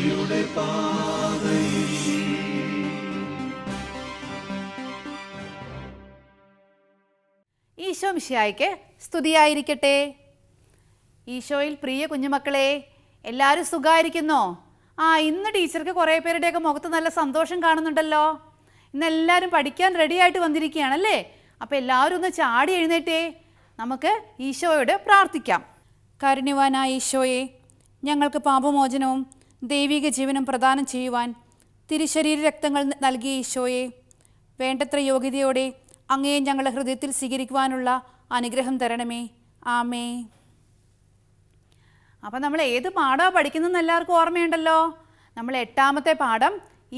ഈശോ മിശിഹായ്ക്ക് സ്തുതിയായിരിക്കട്ടെ. ഈശോയിൽ പ്രിയ കുഞ്ഞുമക്കളെ, എല്ലാവരും സുഖമായിരിക്കുന്നോ? ഇന്ന് ടീച്ചർക്ക് കുറേ പേരുടെയൊക്കെ മുഖത്ത് നല്ല സന്തോഷം കാണുന്നുണ്ടല്ലോ. ഇന്ന് എല്ലാവരും പഠിക്കാൻ റെഡിയായിട്ട് വന്നിരിക്കുകയാണല്ലേ. അപ്പോൾ എല്ലാവരും ഒന്ന് ചാടി എഴുന്നേറ്റേ, നമുക്ക് ഈശോയോട് പ്രാർത്ഥിക്കാം. കാരുണ്യവാനായ ഈശോയെ, ഞങ്ങൾക്ക് പാപമോചനവും ദൈവിക ജീവനും പ്രദാനം ചെയ്യുവാൻ തിരുശരീര രക്തങ്ങൾ നൽകിയ ഈശോയെ, വേണ്ടത്ര യോഗ്യതയോടെ അങ്ങയെ ഞങ്ങളുടെ ഹൃദയത്തിൽ സ്വീകരിക്കുവാനുള്ള അനുഗ്രഹം തരണമേ. ആമേ. അപ്പം നമ്മൾ ഏത് പാഠമാണ് പഠിക്കുന്നതെന്ന് എല്ലാവർക്കും ഓർമ്മയുണ്ടല്ലോ. നമ്മൾ 8ാമത്തെ പാഠം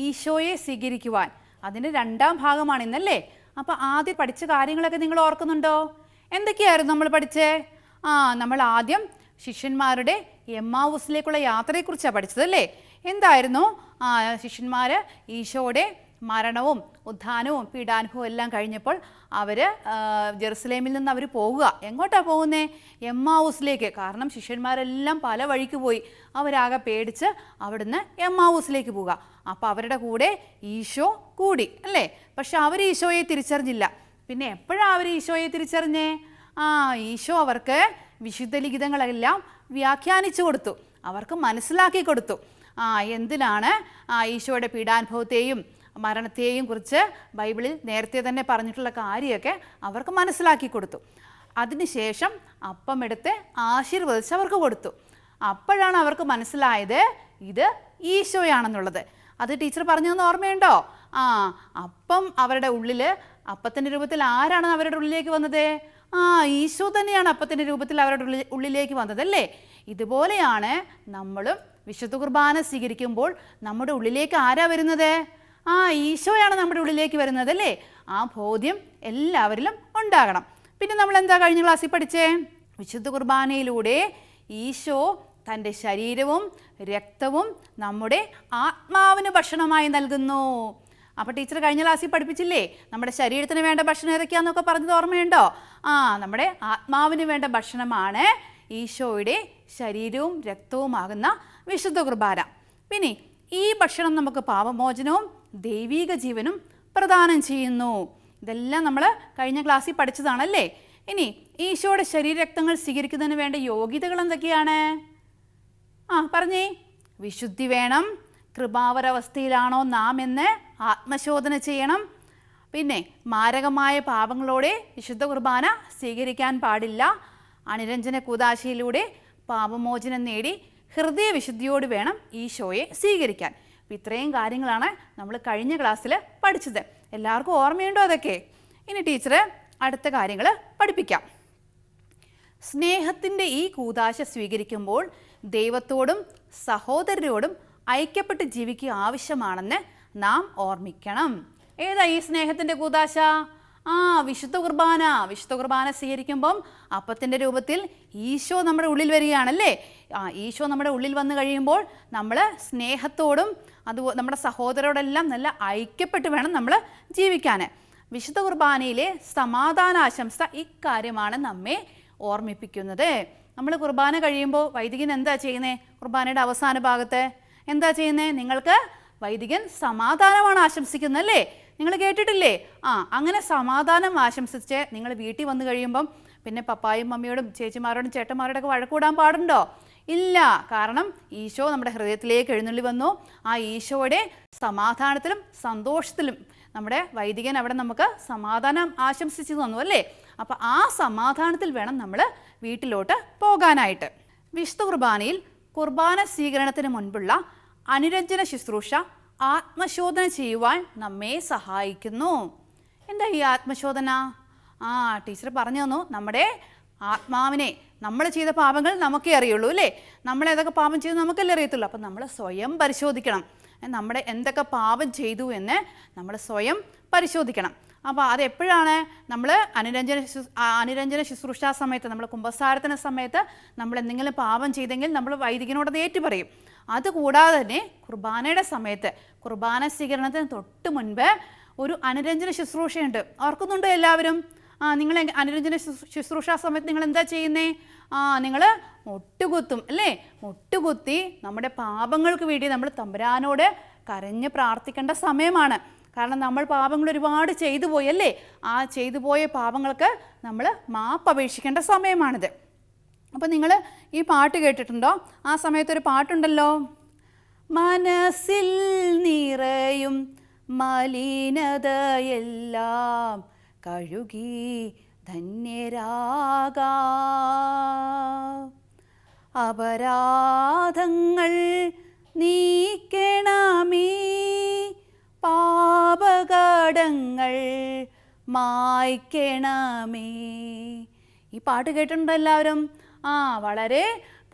ഈശോയെ സ്വീകരിക്കുവാൻ, അതിൻ്റെ 2ാം ഭാഗമാണ് ഇന്നല്ലേ. അപ്പോൾ ആദ്യം പഠിച്ച കാര്യങ്ങളൊക്കെ നിങ്ങൾ ഓർക്കുന്നുണ്ടോ? എന്തൊക്കെയായിരുന്നു നമ്മൾ പഠിച്ചേ? നമ്മൾ ആദ്യം ശിഷ്യന്മാരുടെ എമ്മാവൂസിലേക്കുള്ള യാത്രയെക്കുറിച്ചാണ് പഠിച്ചതല്ലേ. എന്തായിരുന്നു? ശിഷ്യന്മാർ ഈശോയുടെ മരണവും ഉത്ഥാനവും പീഡാനുഭവം എല്ലാം കഴിഞ്ഞപ്പോൾ അവർ ജെറുസലേമിൽ നിന്ന് അവർ പോവുക. എങ്ങോട്ടാണ് പോകുന്നത്? എമ്മാവൂസിലേക്ക്. കാരണം ശിഷ്യന്മാരെല്ലാം പല വഴിക്ക് പോയി. അവരാകെ പേടിച്ച് അവിടുന്ന് എമ്മാവൂസിലേക്ക് പോവുക. അപ്പോൾ അവരുടെ കൂടെ ഈശോ കൂടി അല്ലേ. പക്ഷെ അവർ ഈശോയെ തിരിച്ചറിഞ്ഞില്ല. പിന്നെ എപ്പോഴാണ് അവർ ഈശോയെ തിരിച്ചറിഞ്ഞേ? ഈശോ അവർക്ക് വിശുദ്ധ ലിഖിതങ്ങളെല്ലാം വ്യാഖ്യാനിച്ചു കൊടുത്തു, അവർക്ക് മനസ്സിലാക്കി കൊടുത്തു. എന്തിനാണ് ഈശോയുടെ പീഡാനുഭവത്തെയും മരണത്തെയും കുറിച്ച് ബൈബിളിൽ നേരത്തെ തന്നെ പറഞ്ഞിട്ടുള്ള കാര്യമൊക്കെ അവർക്ക് മനസ്സിലാക്കി കൊടുത്തു. അതിനുശേഷം അപ്പം എടുത്ത് ആശീർവദിച്ച് അവർക്ക് കൊടുത്തു. അപ്പോഴാണ് അവർക്ക് മനസ്സിലായത് ഇത് ഈശോയാണെന്നുള്ളത്. അത് ടീച്ചർ പറഞ്ഞതെന്ന് ഓർമ്മയുണ്ടോ? അപ്പം അവരുടെ ഉള്ളിൽ, അപ്പത്തിൻ്റെ രൂപത്തിൽ ആരാണ് അവരുടെ ഉള്ളിലേക്ക് വന്നത്? ഈശോ തന്നെയാണ് അപ്പത്തിൻ്റെ രൂപത്തിൽ അവരുടെ ഉള്ളിലേക്ക് വന്നതല്ലേ. ഇതുപോലെയാണ് നമ്മളും വിശുദ്ധ കുർബാന സ്വീകരിക്കുമ്പോൾ നമ്മുടെ ഉള്ളിലേക്ക് ആരാ വരുന്നത്? ഈശോയാണ് നമ്മുടെ ഉള്ളിലേക്ക് വരുന്നത് അല്ലേ. ആ ബോധ്യം എല്ലാവരിലും ഉണ്ടാകണം. പിന്നെ നമ്മൾ എന്താ കഴിഞ്ഞ ക്ലാസ്സിൽ പഠിച്ചേ? വിശുദ്ധ കുർബാനയിലൂടെ ഈശോ തൻ്റെ ശരീരവും രക്തവും നമ്മുടെ ആത്മാവിന് ഭക്ഷണമായി നൽകുന്നു. അപ്പോൾ ടീച്ചർ കഴിഞ്ഞ ക്ലാസ്സിൽ പഠിപ്പിച്ചില്ലേ, നമ്മുടെ ശരീരത്തിന് വേണ്ട ഭക്ഷണം ഏതൊക്കെയാണെന്നൊക്കെ പറഞ്ഞത് ഓർമ്മയുണ്ടോ? നമ്മുടെ ആത്മാവിന് വേണ്ട ഭക്ഷണമാണ് ഈശോയുടെ ശരീരവും രക്തവുമാകുന്ന വിശുദ്ധ കുർബാന. പിന്നെ ഈ ഭക്ഷണം നമുക്ക് പാപമോചനവും ദൈവിക ജീവനും പ്രദാനം ചെയ്യുന്നു. ഇതെല്ലാം നമ്മൾ കഴിഞ്ഞ ക്ലാസ്സിൽ പഠിച്ചതാണല്ലേ. ഇനി ഈശോയുടെ ശരീരരക്തങ്ങൾ സ്വീകരിക്കുന്നതിന് വേണ്ട യോഗ്യതകൾ എന്തൊക്കെയാണ്? പറഞ്ഞേ. വിശുദ്ധി വേണം, കൃപാവരവസ്ഥയിലാണോ നാം എന്ന് ആത്മശോധന ചെയ്യണം. പിന്നെ മാരകമായ പാപങ്ങളോടെ വിശുദ്ധ കുർബാന സ്വീകരിക്കാൻ പാടില്ല. അനുരഞ്ജന കൂദാശയിലൂടെ പാപമോചനം നേടി ഹൃദയവിശുദ്ധിയോട് വേണം ഈശോയെ സ്വീകരിക്കാൻ. അപ്പോൾ ഇത്രയും കാര്യങ്ങളാണ് നമ്മൾ കഴിഞ്ഞ ക്ലാസ്സിൽ പഠിച്ചത്. എല്ലാവർക്കും ഓർമ്മയുണ്ടോ അതൊക്കെ? ഇനി ടീച്ചർ അടുത്ത കാര്യങ്ങൾ പഠിപ്പിക്കാം. സ്നേഹത്തിൻ്റെ ഈ കൂദാശ സ്വീകരിക്കുമ്പോൾ ദൈവത്തോടും സഹോദരരോടും ഐക്യപ്പെട്ട് ജീവിക്കുക ആവശ്യമാണെന്ന് നാം ഓർമ്മിക്കണം. ഏതാ ഈ സ്നേഹത്തിൻ്റെ കൂദാശ? വിശുദ്ധ കുർബാന. വിശുദ്ധ കുർബാന സ്വീകരിക്കുമ്പം അപ്പത്തിൻ്റെ രൂപത്തിൽ ഈശോ നമ്മുടെ ഉള്ളിൽ വരികയാണല്ലേ. ഈശോ നമ്മുടെ ഉള്ളിൽ വന്നു കഴിയുമ്പോൾ നമ്മൾ സ്നേഹത്തോടും നമ്മുടെ സഹോദരോടെല്ലാം നല്ല ഐക്യപ്പെട്ട് വേണം നമ്മൾ ജീവിക്കാൻ. വിശുദ്ധ കുർബാനയിലെ സമാധാനാശംസ ഇക്കാര്യമാണ് നമ്മെ ഓർമ്മിപ്പിക്കുന്നത്. നമ്മൾ കുർബാന കഴിയുമ്പോൾ വൈദികൻ എന്താ ചെയ്യുന്നത്? കുർബാനയുടെ അവസാന ഭാഗത്ത് എന്താ ചെയ്യുന്നത്? നിങ്ങൾക്ക് വൈദികൻ സമാധാനമാണ് ആശംസിക്കുന്നത് അല്ലേ. നിങ്ങൾ കേട്ടിട്ടില്ലേ? അങ്ങനെ സമാധാനം ആശംസിച്ച് നിങ്ങൾ വീട്ടിൽ വന്നു കഴിയുമ്പം പിന്നെ പപ്പായും മമ്മിയോടും ചേച്ചിമാരോടും ചേട്ടന്മാരോടൊക്കെ വഴക്കൂടാൻ പാടുണ്ടോ? ഇല്ല. കാരണം ഈശോ നമ്മുടെ ഹൃദയത്തിലേക്ക് എഴുന്നള്ളി വന്നു. ആ ഈശോയുടെ സമാധാനത്തിലും സന്തോഷത്തിലും നമ്മുടെ വൈദികൻ അവിടെ നമുക്ക് സമാധാനം ആശംസിച്ചു തന്നു അല്ലേ. അപ്പോൾ ആ സമാധാനത്തിൽ വേണം നമ്മൾ വീട്ടിലോട്ട് പോകാനായിട്ട്. വിശുദ്ധ കുർബാനയിൽ കുർബാന സ്വീകരണത്തിന് മുൻപുള്ള അനുരഞ്ജന ശുശ്രൂഷ ആത്മശോധന ചെയ്യുവാൻ നമ്മെ സഹായിക്കുന്നു. എന്താ ഈ ആത്മശോധന? ടീച്ചർ പറഞ്ഞു തന്നു. നമ്മുടെ ആത്മാവിനെ, നമ്മൾ ചെയ്ത പാപങ്ങൾ നമുക്കേ അറിയുള്ളൂ അല്ലേ. നമ്മൾ ഏതൊക്കെ പാപം ചെയ്തു നമുക്കല്ലേ അറിയത്തുള്ളൂ. അപ്പം നമ്മൾ സ്വയം പരിശോധിക്കണം. നമ്മുടെ എന്തൊക്കെ പാപം ചെയ്തു എന്ന് നമ്മൾ സ്വയം പരിശോധിക്കണം. അപ്പോൾ അതെപ്പോഴാണ്? നമ്മൾ അനുരഞ്ജന ശുശ്രൂഷാ സമയത്ത്, നമ്മൾ കുമ്പസാരത്തിന് സമയത്ത് നമ്മൾ എന്തെങ്കിലും പാപം ചെയ്തെങ്കിൽ നമ്മൾ വൈദികനോട് ഏറ്റു പറയും. അതുകൂടാതെ തന്നെ കുർബാനയുടെ സമയത്ത്, കുർബാന സ്വീകരണത്തിന് തൊട്ട് മുൻപ് ഒരു അനുരഞ്ജന ശുശ്രൂഷയുണ്ട്. ഓർക്കുന്നുണ്ടോ എല്ലാവരും? നിങ്ങൾ അനുരഞ്ജന ശുശ്രൂഷ സമയത്ത് നിങ്ങൾ എന്താ ചെയ്യുന്നത്? നിങ്ങൾ മുട്ടുകുത്തും അല്ലേ? മുട്ടുകുത്തി നമ്മുടെ പാപങ്ങൾക്ക് വേണ്ടി നമ്മൾ തമ്പുരാനോട് കരഞ്ഞ് പ്രാർത്ഥിക്കേണ്ട സമയമാണ്. കാരണം നമ്മൾ പാപങ്ങൾ ഒരുപാട് ചെയ്തു പോയി അല്ലേ? ആ ചെയ്തു പോയ പാപങ്ങൾക്ക് നമ്മൾ മാപ്പ് അപേക്ഷിക്കേണ്ട സമയമാണിത്. അപ്പോൾ നിങ്ങൾ ഈ പാട്ട് കേട്ടിട്ടുണ്ടോ? ആ സമയത്തൊരു പാട്ടുണ്ടല്ലോ, മനസ്സിൽ നിറയും മലിനതയെല്ലാം കഴുകി ധന്യരാകാം, അപരാധങ്ങൾ നീക്കണമേ, പാപകടങ്ങൾ മായ്ക്കണമേ. ഈ പാട്ട് കേട്ടിട്ടുണ്ടോ എല്ലാവരും? വളരെ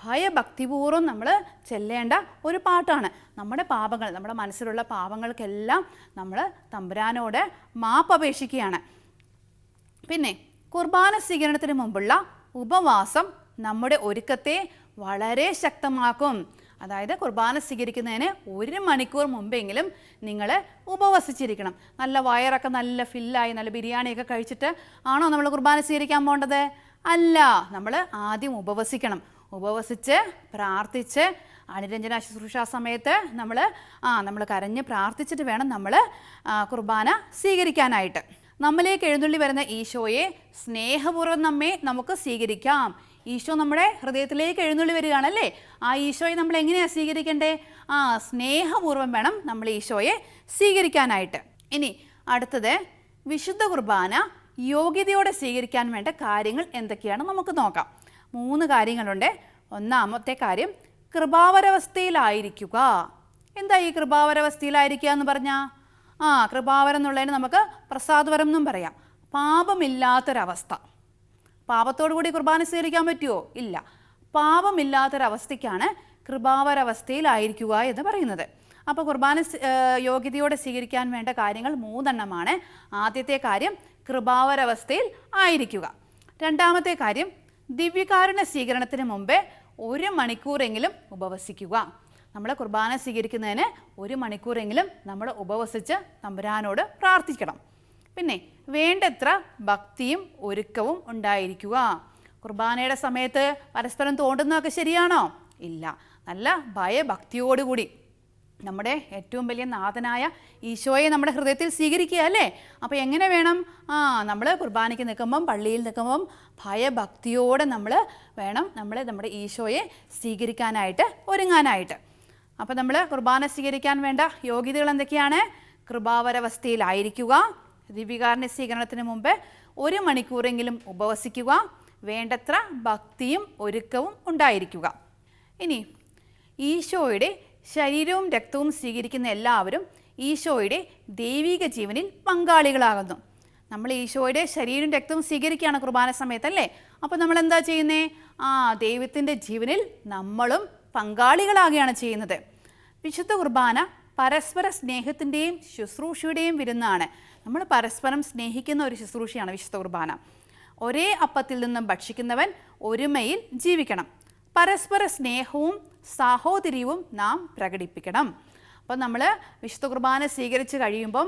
ഭയഭക്തിപൂർവ്വം നമ്മൾ ചെല്ലേണ്ട ഒരു പാട്ടാണ്. നമ്മുടെ പാപങ്ങൾ, നമ്മുടെ മനസ്സിലുള്ള പാപങ്ങൾക്കെല്ലാം നമ്മൾ തമ്പുരാനോട് മാപ്പ് അപേക്ഷിക്കുകയാണ്. പിന്നെ കുർബാന സ്വീകരണത്തിന് മുമ്പുള്ള ഉപവാസം നമ്മുടെ ഒരുക്കത്തെ വളരെ ശക്തമാക്കും. അതായത് കുർബാന സ്വീകരിക്കുന്നതിന് 1 മണിക്കൂർ മുമ്പെങ്കിലും നിങ്ങൾ ഉപവസിച്ചിരിക്കണം. നല്ല വയറൊക്കെ നല്ല ഫില്ലായി നല്ല ബിരിയാണിയൊക്കെ കഴിച്ചിട്ട് ആണോ നമ്മൾ കുർബാന സ്വീകരിക്കാൻ പോകേണ്ടത്? അല്ല, നമ്മൾ ആദ്യം ഉപവസിക്കണം. ഉപവസിച്ച് പ്രാർത്ഥിച്ച് അനുരഞ്ജന ശുശ്രൂഷ സമയത്ത് നമ്മൾ കരഞ്ഞ് പ്രാർത്ഥിച്ചിട്ട് വേണം നമ്മൾ കുർബാന സ്വീകരിക്കാനായിട്ട്. നമ്മിലേക്ക് എഴുന്നള്ളി വരുന്ന ഈശോയെ സ്നേഹപൂർവ്വം നമുക്ക് സ്വീകരിക്കാം. ഈശോ നമ്മുടെ ഹൃദയത്തിലേക്ക് എഴുന്നള്ളി വരികയാണല്ലേ? ആ ഈശോയെ നമ്മൾ എങ്ങനെയാണ് സ്വീകരിക്കേണ്ടേ? സ്നേഹപൂർവ്വം വേണം നമ്മൾ ഈശോയെ സ്വീകരിക്കാനായിട്ട്. ഇനി അടുത്തത്, വിശുദ്ധ കുർബാന യോഗ്യതയോടെ സ്വീകരിക്കാൻ വേണ്ട കാര്യങ്ങൾ എന്തൊക്കെയാണ് നമുക്ക് നോക്കാം. 3 കാര്യങ്ങളുണ്ട്. ഒന്നാമത്തെ കാര്യം, കൃപാവരാവസ്ഥയിലായിരിക്കുക. എന്താ ഈ കൃപാവരാവസ്ഥയിലായിരിക്കുക എന്ന് പറഞ്ഞാൽ? കൃപാവരം എന്നുള്ളതിന് നമുക്ക് പ്രസാദവരം എന്നും പറയാം. പാപമില്ലാത്തൊരവസ്ഥ. പാപത്തോടു കൂടി കുർബാന സ്വീകരിക്കാൻ പറ്റുമോ? ഇല്ല. പാപമില്ലാത്തൊരവസ്ഥയ്ക്കാണ് കൃപാവരാവസ്ഥയിലായിരിക്കുക എന്ന് പറയുന്നത്. അപ്പോൾ കുർബാന യോഗ്യതയോടെ സ്വീകരിക്കാൻ വേണ്ട കാര്യങ്ങൾ 3 എണ്ണമാണ്. ആദ്യത്തെ കാര്യം കൃപാവരാവസ്ഥയിൽ ആയിരിക്കുക. രണ്ടാമത്തെ കാര്യം, ദിവ്യകാരുണ്യ സ്വീകരണത്തിന് മുമ്പേ 1 മണിക്കൂറെങ്കിലും ഉപവസിക്കുക. നമ്മൾ കുർബാന സ്വീകരിക്കുന്നതിന് 1 മണിക്കൂറെങ്കിലും നമ്മൾ ഉപവസിച്ച് തമ്പുരാനോട് പ്രാർത്ഥിക്കണം. പിന്നെ വേണ്ടത്ര ഭക്തിയും ഒരുക്കവും ഉണ്ടായിരിക്കുക. കുർബാനയുടെ സമയത്ത് പരസ്പരം തോണ്ടുന്നതൊക്കെ ശരിയാണോ? ഇല്ല. നല്ല ഭയഭക്തിയോടുകൂടി നമ്മുടെ ഏറ്റവും വലിയ നാഥനായ ഈശോയെ നമ്മുടെ ഹൃദയത്തിൽ സ്വീകരിക്കുക അല്ലേ? അപ്പോൾ എങ്ങനെ വേണം? നമ്മൾ കുർബാനയ്ക്ക് നിൽക്കുമ്പം, പള്ളിയിൽ നിൽക്കുമ്പം ഭയഭക്തിയോടെ നമ്മൾ വേണം നമ്മുടെ ഈശോയെ സ്വീകരിക്കാനായിട്ട്, ഒരുങ്ങാനായിട്ട്. അപ്പോൾ നമ്മൾ കുർബാന സ്വീകരിക്കാൻ വേണ്ട യോഗ്യതകൾ എന്തൊക്കെയാണ്? കൃപാവരാവസ്ഥയിലായിരിക്കുക, ദിവ്യകാരുണ്യ സ്വീകരണത്തിന് മുമ്പ് 1 മണിക്കൂറെങ്കിലും ഉപവസിക്കുക, വേണ്ടത്ര ഭക്തിയും ഒരുക്കവും ഉണ്ടായിരിക്കുക. ഇനി ഈശോയുടെ ശരീരവും രക്തവും സ്വീകരിക്കുന്ന എല്ലാവരും ഈശോയുടെ ദൈവിക ജീവനിൽ പങ്കാളികളാകുന്നു. നമ്മൾ ഈശോയുടെ ശരീരവും രക്തവും സ്വീകരിക്കുകയാണ് കുർബാന സമയത്തല്ലേ? അപ്പോൾ നമ്മൾ എന്താ ചെയ്യുന്നത്? ദൈവത്തിൻ്റെ ജീവനിൽ നമ്മളും പങ്കാളികളാകുകയാണ് ചെയ്യുന്നത്. വിശുദ്ധ കുർബാന പരസ്പര സ്നേഹത്തിൻ്റെയും ശുശ്രൂഷയുടെയും വിരുന്നാണ്. നമ്മൾ പരസ്പരം സ്നേഹിക്കുന്ന ഒരു ശുശ്രൂഷയാണ് വിശുദ്ധ കുർബാന. ഒരേ അപ്പത്തിൽ നിന്നും ഭക്ഷിക്കുന്നവൻ ഒരുമയിൽ ജീവിക്കണം. പരസ്പര സ്നേഹവും സാഹോദര്യവും നാം പ്രകടിപ്പിക്കണം. അപ്പം നമ്മൾ വിശുദ്ധ കുർബാന സ്വീകരിച്ച് കഴിയുമ്പം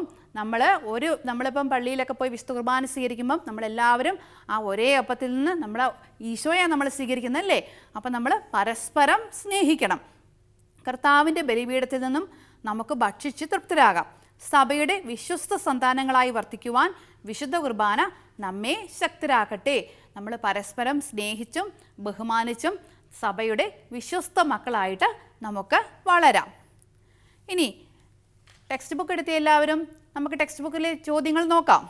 നമ്മളിപ്പം പള്ളിയിലൊക്കെ പോയി വിശുദ്ധ കുർബാന സ്വീകരിക്കുമ്പം നമ്മളെല്ലാവരും ആ ഒരേ അപ്പത്തിൽ നിന്ന് ഈശോയാണ് നമ്മൾ സ്വീകരിക്കുന്നതല്ലേ? അപ്പം നമ്മൾ പരസ്പരം സ്നേഹിക്കണം. കർത്താവിൻ്റെ ബലിപീഠത്തിൽ നിന്നും നമുക്ക് ഭക്ഷിച്ച് തൃപ്തരാകാം. സഭയുടെ വിശ്വസ്ത സന്താനങ്ങളായി വർത്തിക്കുവാൻ വിശുദ്ധ കുർബാന നമ്മെ ശക്തരാക്കട്ടെ. നമ്മൾ പരസ്പരം സ്നേഹിച്ചും ബഹുമാനിച്ചും സഭയുടെ വിശ്വസ്ത മക്കളായിട്ട് നമുക്ക് വളരാം. ഇനി ടെക്സ്റ്റ് ബുക്ക് എടുത്ത എല്ലാവരും നമുക്ക് ടെക്സ്റ്റ് ബുക്കിലെ ചോദ്യങ്ങൾ നോക്കാം.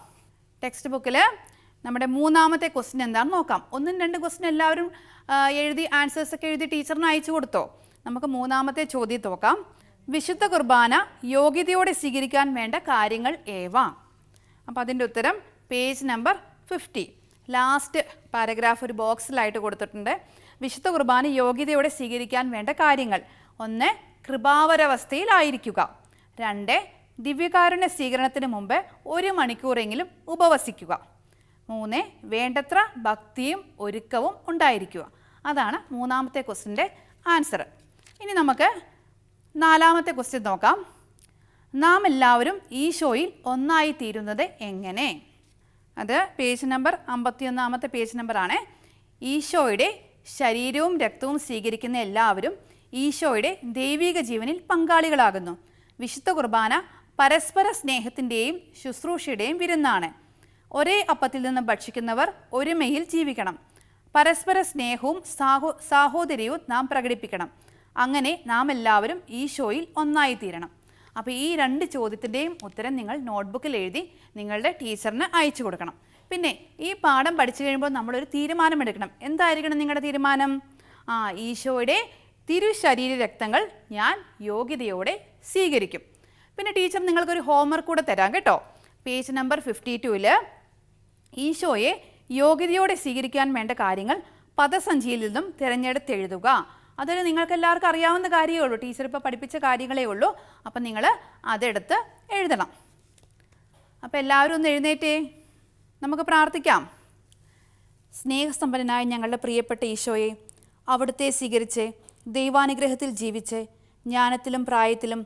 ടെക്സ്റ്റ് ബുക്കിൽ നമ്മുടെ 3ാമത്തെ ക്വസ്റ്റ്യൻ എന്താണെന്ന് നോക്കാം. 1, 2 ക്വസ്റ്റ്യൻ എല്ലാവരും എഴുതി ആൻസേഴ്സൊക്കെ എഴുതി ടീച്ചറിന് അയച്ചു കൊടുത്തോ? നമുക്ക് 3ാമത്തെ ചോദ്യം നോക്കാം. വിശുദ്ധ കുർബാന യോഗ്യതയോടെ സ്വീകരിക്കാൻ വേണ്ട കാര്യങ്ങൾ ഏവ? അപ്പോൾ അതിൻ്റെ ഉത്തരം പേജ് നമ്പർ 50 ലാസ്റ്റ് പാരഗ്രാഫ് ഒരു ബോക്സിലായിട്ട് കൊടുത്തിട്ടുണ്ട്. വിശുദ്ധ കുർബാന യോഗ്യതയോടെ സ്വീകരിക്കാൻ വേണ്ട കാര്യങ്ങൾ: 1, കൃപാവരാവസ്ഥയിലായിരിക്കുക. 2, ദിവ്യകാരുണ്യ സ്വീകരണത്തിന് മുമ്പ് 1 മണിക്കൂറെങ്കിലും ഉപവസിക്കുക. 3, വേണ്ടത്ര ഭക്തിയും ഒരുക്കവും ഉണ്ടായിരിക്കുക. അതാണ് 3ാമത്തെ ക്വസ്റ്റ്യൻ്റെ ആൻസർ. ഇനി നമുക്ക് 4ാമത്തെ ക്വസ്റ്റ്യൻ നോക്കാം. നാം എല്ലാവരും ഈശോയിൽ ഒന്നായി തീരുന്നത് എങ്ങനെ? അത് പേജ് നമ്പർ 51ാമത്തെ പേജ് നമ്പറാണ്. ഈശോയുടെ ശരീരവും രക്തവും സ്വീകരിക്കുന്ന എല്ലാവരും ഈശോയുടെ ദൈവിക ജീവനിൽ പങ്കാളികളാകുന്നു. വിശുദ്ധ കുർബാന പരസ്പര സ്നേഹത്തിൻ്റെയും ശുശ്രൂഷയുടെയും വിരുന്നാണ്. ഒരേ അപ്പത്തിൽ നിന്ന് ഭക്ഷിക്കുന്നവർ ഒരുമയിൽ ജീവിക്കണം. പരസ്പര സ്നേഹവും സാഹോദര്യവും നാം പ്രകടിപ്പിക്കണം. അങ്ങനെ നാം എല്ലാവരും ഈശോയിൽ ഒന്നായിത്തീരണം. അപ്പോൾ ഈ 2 ചോദ്യത്തിൻ്റെയും ഉത്തരം നിങ്ങൾ നോട്ട്ബുക്കിൽ എഴുതി നിങ്ങളുടെ ടീച്ചറിന് അയച്ചു കൊടുക്കണം. പിന്നെ ഈ പാഠം പഠിച്ചു കഴിയുമ്പോൾ നമ്മളൊരു തീരുമാനമെടുക്കണം. എന്തായിരിക്കണം നിങ്ങളുടെ തീരുമാനം? ഈശോയുടെ തിരുശരീര രക്തങ്ങൾ ഞാൻ യോഗ്യതയോടെ സ്വീകരിക്കും. പിന്നെ ടീച്ചർ നിങ്ങൾക്കൊരു ഹോംവർക്ക് കൂടെ തരാം കേട്ടോ. പേജ് നമ്പർ 52-ൽ ഈശോയെ യോഗ്യതയോടെ സ്വീകരിക്കാൻ വേണ്ട കാര്യങ്ങൾ പദസഞ്ചിയിൽ നിന്നും തിരഞ്ഞെടുത്തെഴുതുക. അതൊരു നിങ്ങൾക്ക് എല്ലാവർക്കും അറിയാവുന്ന കാര്യമേ ഉള്ളൂ. ടീച്ചർ ഇപ്പോൾ പഠിപ്പിച്ച കാര്യങ്ങളേ ഉള്ളൂ. അപ്പം നിങ്ങൾ അതെടുത്ത് എഴുതണം. അപ്പോൾ എല്ലാവരും ഒന്ന് എഴുന്നേറ്റേ, നമുക്ക് പ്രാർത്ഥിക്കാം. സ്നേഹസമ്പന്നനായ ഞങ്ങളുടെ പ്രിയപ്പെട്ട ഈശോയെ, അവിടുത്തെ സ്വീകരിച്ച് ദൈവാനുഗ്രഹത്തിൽ ജീവിച്ച് ജ്ഞാനത്തിലും പ്രായത്തിലും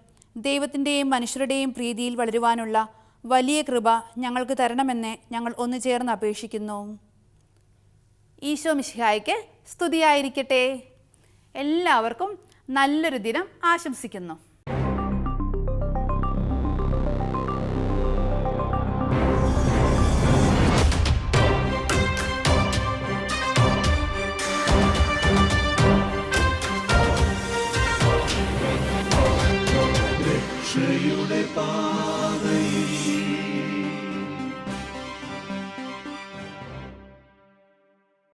ദൈവത്തിൻ്റെയും മനുഷ്യരുടെയും പ്രീതിയിൽ വളരുവാനുള്ള വലിയ കൃപ ഞങ്ങൾക്ക് തരണമെന്ന് ഞങ്ങൾ ഒന്നു ചേർന്ന് അപേക്ഷിക്കുന്നു. ഈശോ മിശിഹായ്ക്ക് സ്തുതിയായിരിക്കട്ടെ. എല്ലാവർക്കും നല്ലൊരു ദിനം ആശംസിക്കുന്നു.